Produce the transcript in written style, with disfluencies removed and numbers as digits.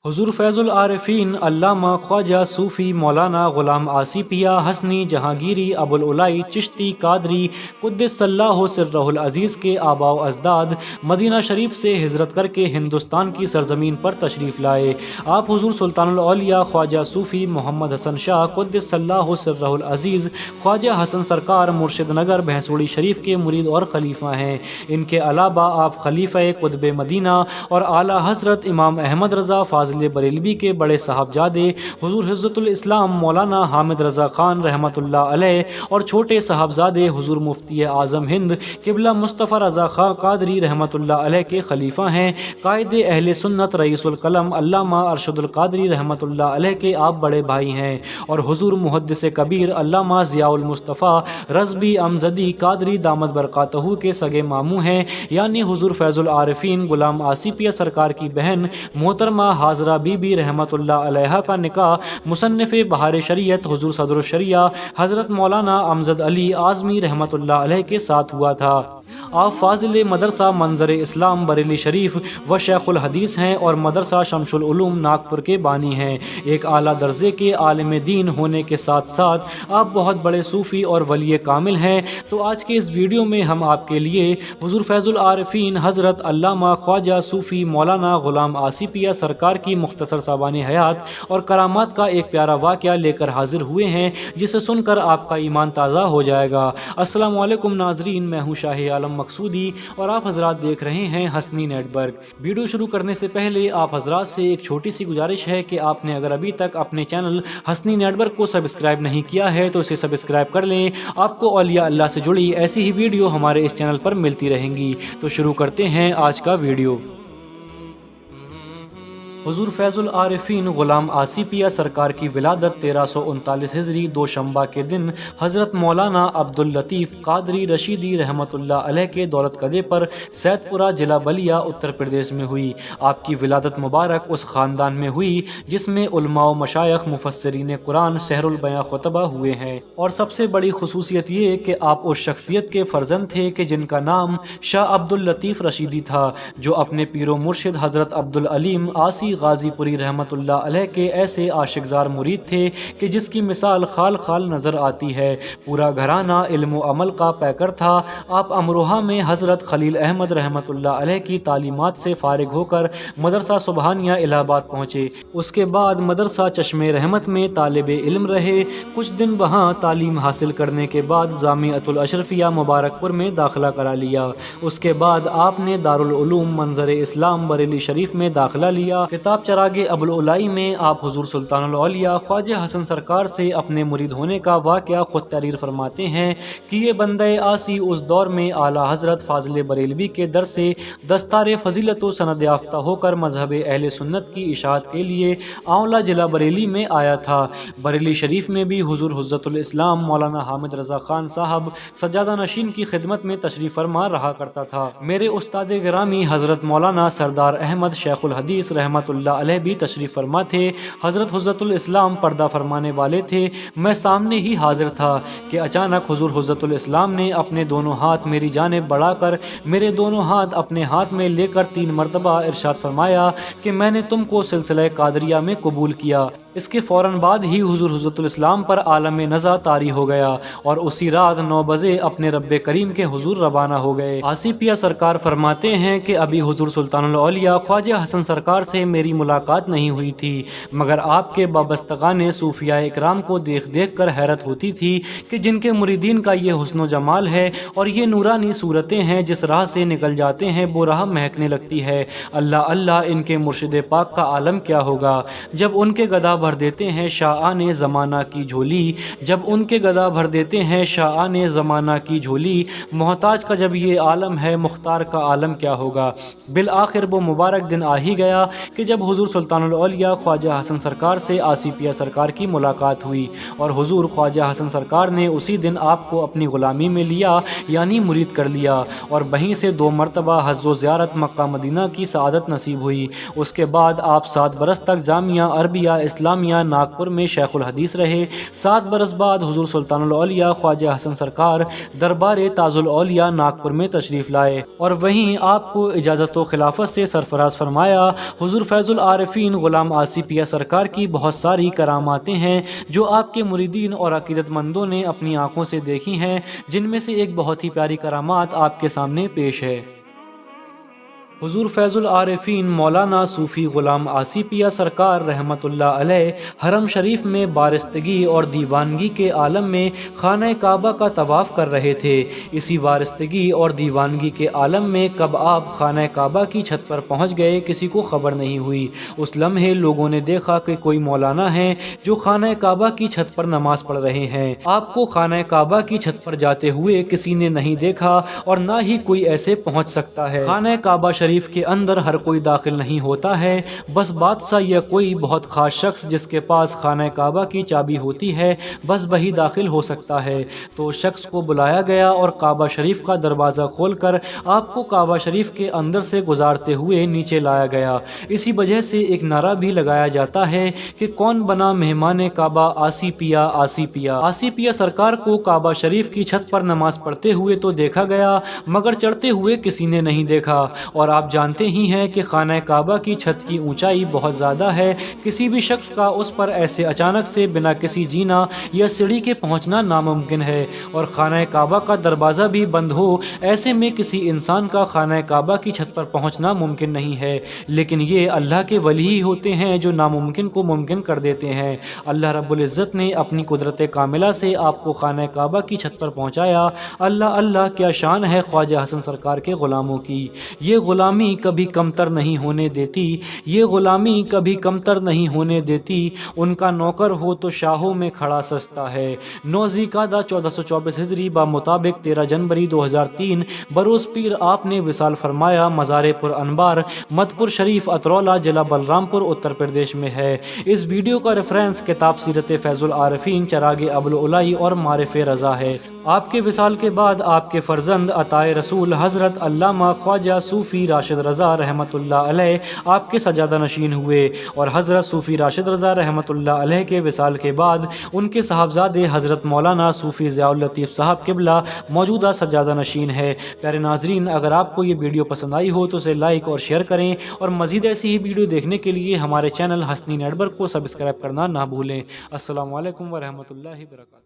حضور فیض العارفین علامہ خواجہ صوفی مولانا غلام آصفیہ حسنی جہانگیری ابوالعلائی چشتی قادری قدس اللہ سرہ العزیز کے آباء و اجداد مدینہ شریف سے ہجرت کر کے ہندوستان کی سرزمین پر تشریف لائے۔ آپ حضور سلطان الاولیاء خواجہ صوفی محمد حسن شاہ قدس اللہ سرہ العزیز خواجہ حسن سرکار مرشد نگر بھینسوڑی شریف کے مرید اور خلیفہ ہیں۔ ان کے علاوہ آپ خلیفہ قطب مدینہ اور اعلیٰ حضرت امام احمد رضا فاضل بریلوی کے بڑے صاحبزادے حضور حجت الاسلام مولانا حامد رضا خان رحمۃ اللہ علیہ اور چھوٹے صاحبزادے حضور مفتی اعظم ہند قبلہ مصطفی رضا خان قادری رحمۃ اللہ علیہ کے خلیفہ ہیں۔ قائد اہل سنت رئیس القلم علامہ ارشد القادری رحمۃ اللہ علیہ کے آپ بڑے بھائی ہیں اور حضور محدث کبیر علامہ ضیاء المصطفیٰ رضوی امجدی قادری دامت برکاتہ کے سگے ماموں ہیں، یعنی حضور فیض العارفین غلام آصفیہ سرکار کی بہن محترمہ حاضرہ بی بی رحمۃ اللہ علیہ کا نکاح مصنف بہار شریعت حضور صدر الشریعہ حضرت مولانا امجد علی اعظمی رحمۃ اللہ علیہ کے ساتھ ہوا تھا۔ آپ فاضل مدرسہ منظر اسلام بریلی شریف و شیخ الحدیث ہیں اور مدرسہ شمس العلوم ناگپور کے بانی ہیں۔ ایک اعلیٰ درجے کے عالم دین ہونے کے ساتھ ساتھ آپ بہت بڑے صوفی اور ولی کامل ہیں۔ تو آج کے اس ویڈیو میں ہم آپ کے لیے حضور فیض العارفین حضرت علامہ خواجہ صوفی مولانا غلام آصفیہ سرکار کی مختصر سابانی حیات اور کرامات کا ایک پیارا واقعہ لے کر حاضر ہوئے ہیں، جسے سن کر آپ کا ایمان تازہ ہو جائے گا۔ السلام علیکم ناظرین، میں ہوں شاہ عالم مقصودی اور آپ حضرات دیکھ رہے ہیں حسنی نیٹ ورک۔ ویڈیو شروع کرنے سے پہلے آپ حضرات سے ایک چھوٹی سی گزارش ہے کہ آپ نے اگر ابھی تک اپنے چینل حسنی نیٹ ورک کو سبسکرائب نہیں کیا ہے تو اسے سبسکرائب کر لیں۔ آپ کو اولیاء اللہ سے جڑی ایسی ہی ویڈیو ہمارے اس چینل پر ملتی رہیں گی۔ تو شروع کرتے ہیں آج کا ویڈیو۔ حضور فیض العارفین غلام آصفیہ سرکار کی ولادت 1339 ہجری دوشنبہ کے دن حضرت مولانا عبداللطیف قادری رشیدی رحمۃ اللہ علیہ کے دولت قدے پر سید پورہ ضلع بلیا اتر پردیش میں ہوئی۔ آپ کی ولادت مبارک اس خاندان میں ہوئی جس میں علماء و مشائخ مفسرین قرآن سحر البیاں خطبہ ہوئے ہیں، اور سب سے بڑی خصوصیت یہ کہ آپ اس شخصیت کے فرزند تھے کہ جن کا نام شاہ عبداللطیف رشیدی تھا، جو اپنے پیر و مرشد حضرت عبدالعلیم آسی غازی پوری رحمۃ اللہ علیہ کے ایسے عاشقزار مرید تھے کہ جس کی مثال خال خال نظر آتی ہے۔ پورا گھرانہ علم و عمل کا پیکر تھا۔ آپ امروہہ میں حضرت خلیل احمد رحمۃ اللہ علیہ کی تعلیمات سے فارغ ہو کر مدرسہ سبحانیہ الہ آباد پہنچے۔ اس کے بعد مدرسہ چشم رحمت میں طالب علم رہے۔ کچھ دن وہاں تعلیم حاصل کرنے کے بعد جامعۃ الاشرفیہ مبارک پور میں داخلہ کرا لیا۔ اس کے بعد آپ نے دارالعلوم منظر اسلام بریلی شریف میں داخلہ لیا۔ کتاب چراغ ابوالعلائی میں آپ حضور سلطان الاولیاء خواجہ حسن سرکار سے اپنے مرید ہونے کا واقعہ خود تحریر فرماتے ہیں کہ یہ بندہ آسی اس دور میں اعلیٰ حضرت فاضل بریلوی کے در سے دستار فضیلت و سند یافتہ ہو کر مذہب اہل سنت کی اشاعت کے لیے آنولہ ضلع بریلی میں آیا تھا۔ بریلی شریف میں بھی حضور حجت الاسلام مولانا حامد رضا خان صاحب سجادہ نشین کی خدمت میں تشریف فرما رہا کرتا تھا۔ میرے استاد گرامی حضرت مولانا سردار احمد شیخ الحدیث رحمۃ اللہ علیہ بھی تشریف فرما تھے۔ حضرت حجت الاسلام پردہ فرمانے والے تھے۔ میں سامنے ہی حاضر تھا کہ اچانک حضور حجت الاسلام نے اپنے دونوں ہاتھ میری جانب بڑھا کر میرے دونوں ہاتھ اپنے ہاتھ میں لے کر 3 مرتبہ ارشاد فرمایا کہ میں نے تم کو سلسلہ قادریہ میں قبول کیا۔ اس کے فوراً بعد ہی حضور حجت الاسلام پر عالم نزا طاری ہو گیا اور اسی رات 9 بجے اپنے رب کریم کے حضور روانہ ہو گئے۔ آصفیہ سرکار فرماتے ہیں کہ ابھی حضور سلطان الاولیاء خواجہ حسن سرکار سے میری ملاقات نہیں ہوئی تھی، مگر آپ کے وابستگان صوفیاء اکرام کو دیکھ دیکھ کر حیرت ہوتی تھی کہ جن کے مریدین کا یہ حسن و جمال ہے اور یہ نورانی صورتیں ہیں، جس راہ سے نکل جاتے ہیں وہ راہ مہکنے لگتی ہے۔ اللہ اللہ، ان کے مرشد پاک کا عالم کیا ہوگا جب ان کے گدا بھر دیتے ہیں شاہان زمانہ کی جھولی، جب ان کے گدا بھر دیتے ہیں شاہان زمانہ کی جھولی، محتاج کا جب یہ عالم ہے مختار کا عالم کیا ہوگا۔ بالآخر وہ مبارک دن آ ہی گیا کہ جب حضور سلطان الاولیاء خواجہ حسن سرکار سے آصفیہ سرکار کی ملاقات ہوئی اور حضور خواجہ حسن سرکار نے اسی دن آپ کو اپنی غلامی میں لیا، یعنی مرید کر لیا، اور وہیں سے 2 مرتبہ حج و زیارت مکہ مدینہ کی سعادت نصیب ہوئی۔ اس کے بعد آپ 7 برس تک جامعہ عربیہ اسلام اسلامیہ ناگپور میں شیخ الحدیث رہے۔ 7 برس بعد حضور سلطان الاولیاء خواجہ حسن سرکار دربار تاج الاولیاء ناگپور میں تشریف لائے اور وہیں آپ کو اجازت و خلافت سے سرفراز فرمایا۔ حضور فیض العارفین غلام آسی پیا سرکار کی بہت ساری کراماتیں ہیں جو آپ کے مریدین اور عقیدت مندوں نے اپنی آنکھوں سے دیکھی ہیں، جن میں سے ایک بہت ہی پیاری کرامات آپ کے سامنے پیش ہے۔ حضور فیض العارفین مولانا صوفی غلام آسی پیا سرکار رحمۃ اللہ علیہ حرم شریف میں وارستگی اور دیوانگی کے عالم میں خانہ کعبہ کا طواف کر رہے تھے۔ اسی وارستگی اور دیوانگی کے عالم میں کب آپ خانہ کعبہ کی چھت پر پہنچ گئے کسی کو خبر نہیں ہوئی۔ اس لمحے لوگوں نے دیکھا کہ کوئی مولانا ہیں جو خانہ کعبہ کی چھت پر نماز پڑھ رہے ہیں۔ آپ کو خانہ کعبہ کی چھت پر جاتے ہوئے کسی نے نہیں دیکھا اور نہ ہی کوئی ایسے پہنچ سکتا ہے۔ خانہ کعبہ شریف کے اندر ہر کوئی داخل نہیں ہوتا ہے، بس بادشاہ یا کوئی بہت خاص شخص جس کے پاس خانہ کعبہ کی چابی ہوتی ہے بس وہی داخل ہو سکتا ہے۔ تو شخص کو بلایا گیا اور کعبہ شریف کا دروازہ کھول کر آپ کو کعبہ شریف کے اندر سے گزارتے ہوئے نیچے لایا گیا۔ اسی وجہ سے ایک نعرہ بھی لگایا جاتا ہے کہ کون بنا مہمان کعبہ آسی پیا آسی پیا۔ آسی پیا سرکار کو کعبہ شریف کی چھت پر نماز پڑھتے ہوئے تو دیکھا گیا مگر چڑھتے ہوئے کسی نے نہیں دیکھا، اور آپ جانتے ہی ہیں کہ خانہ کعبہ کی چھت کی اونچائی بہت زیادہ ہے، کسی بھی شخص کا اس پر ایسے اچانک سے بنا کسی جینا یا سیڑھی کے پہنچنا ناممکن ہے، اور خانہ کعبہ کا دروازہ بھی بند ہو ایسے میں کسی انسان کا خانہ کعبہ کی چھت پر پہنچنا ممکن نہیں ہے۔ لیکن یہ اللہ کے ولی ہی ہوتے ہیں جو ناممکن کو ممکن کر دیتے ہیں۔ اللہ رب العزت نے اپنی قدرت کاملہ سے آپ کو خانہ کعبہ کی چھت پر پہنچایا۔ اللہ اللہ کیا شان ہے خواجہ حسن سرکار کے غلاموں کی، یہ غلامی کبھی کمتر نہیں ہونے دیتی، یہ غلامی کبھی کمتر نہیں ہونے دیتی، ان کا نوکر ہو تو شاہوں میں کھڑا سستا ہے۔ 9 ذوالقعدہ 1424 ہجری بمطابق 13 جنوری 2003 بروز پیر آپ نے وصال فرمایا۔ مزار پر انبار مدپور شریف اترولہ ضلع بلرام پور اتر پردیش میں ہے۔ اس ویڈیو کا ریفرنس کتاب سیرت فیض العارفین چراغ ابوالعلائی اور معارف رضا ہے۔ آپ کے وصال کے بعد آپ کے فرزند عطائے رسول حضرت علامہ خواجہ صوفی راشد رضا رحمۃ اللہ علیہ آپ کے سجادہ نشین ہوئے، اور حضرت صوفی راشد رضا رحمۃ اللہ علیہ کے وصال کے بعد ان کے صاحبزادے حضرت مولانا صوفی ضیاء اللطیف صاحب قبلہ موجودہ سجادہ نشین ہے۔ پیارے ناظرین، اگر آپ کو یہ ویڈیو پسند آئی ہو تو اسے لائک اور شیئر کریں، اور مزید ایسی ہی ویڈیو دیکھنے کے لیے ہمارے چینل حسنی نیٹورک کو سبسکرائب کرنا نہ بھولیں۔ السلام علیکم ورحمۃ اللہ وبرکاتہ۔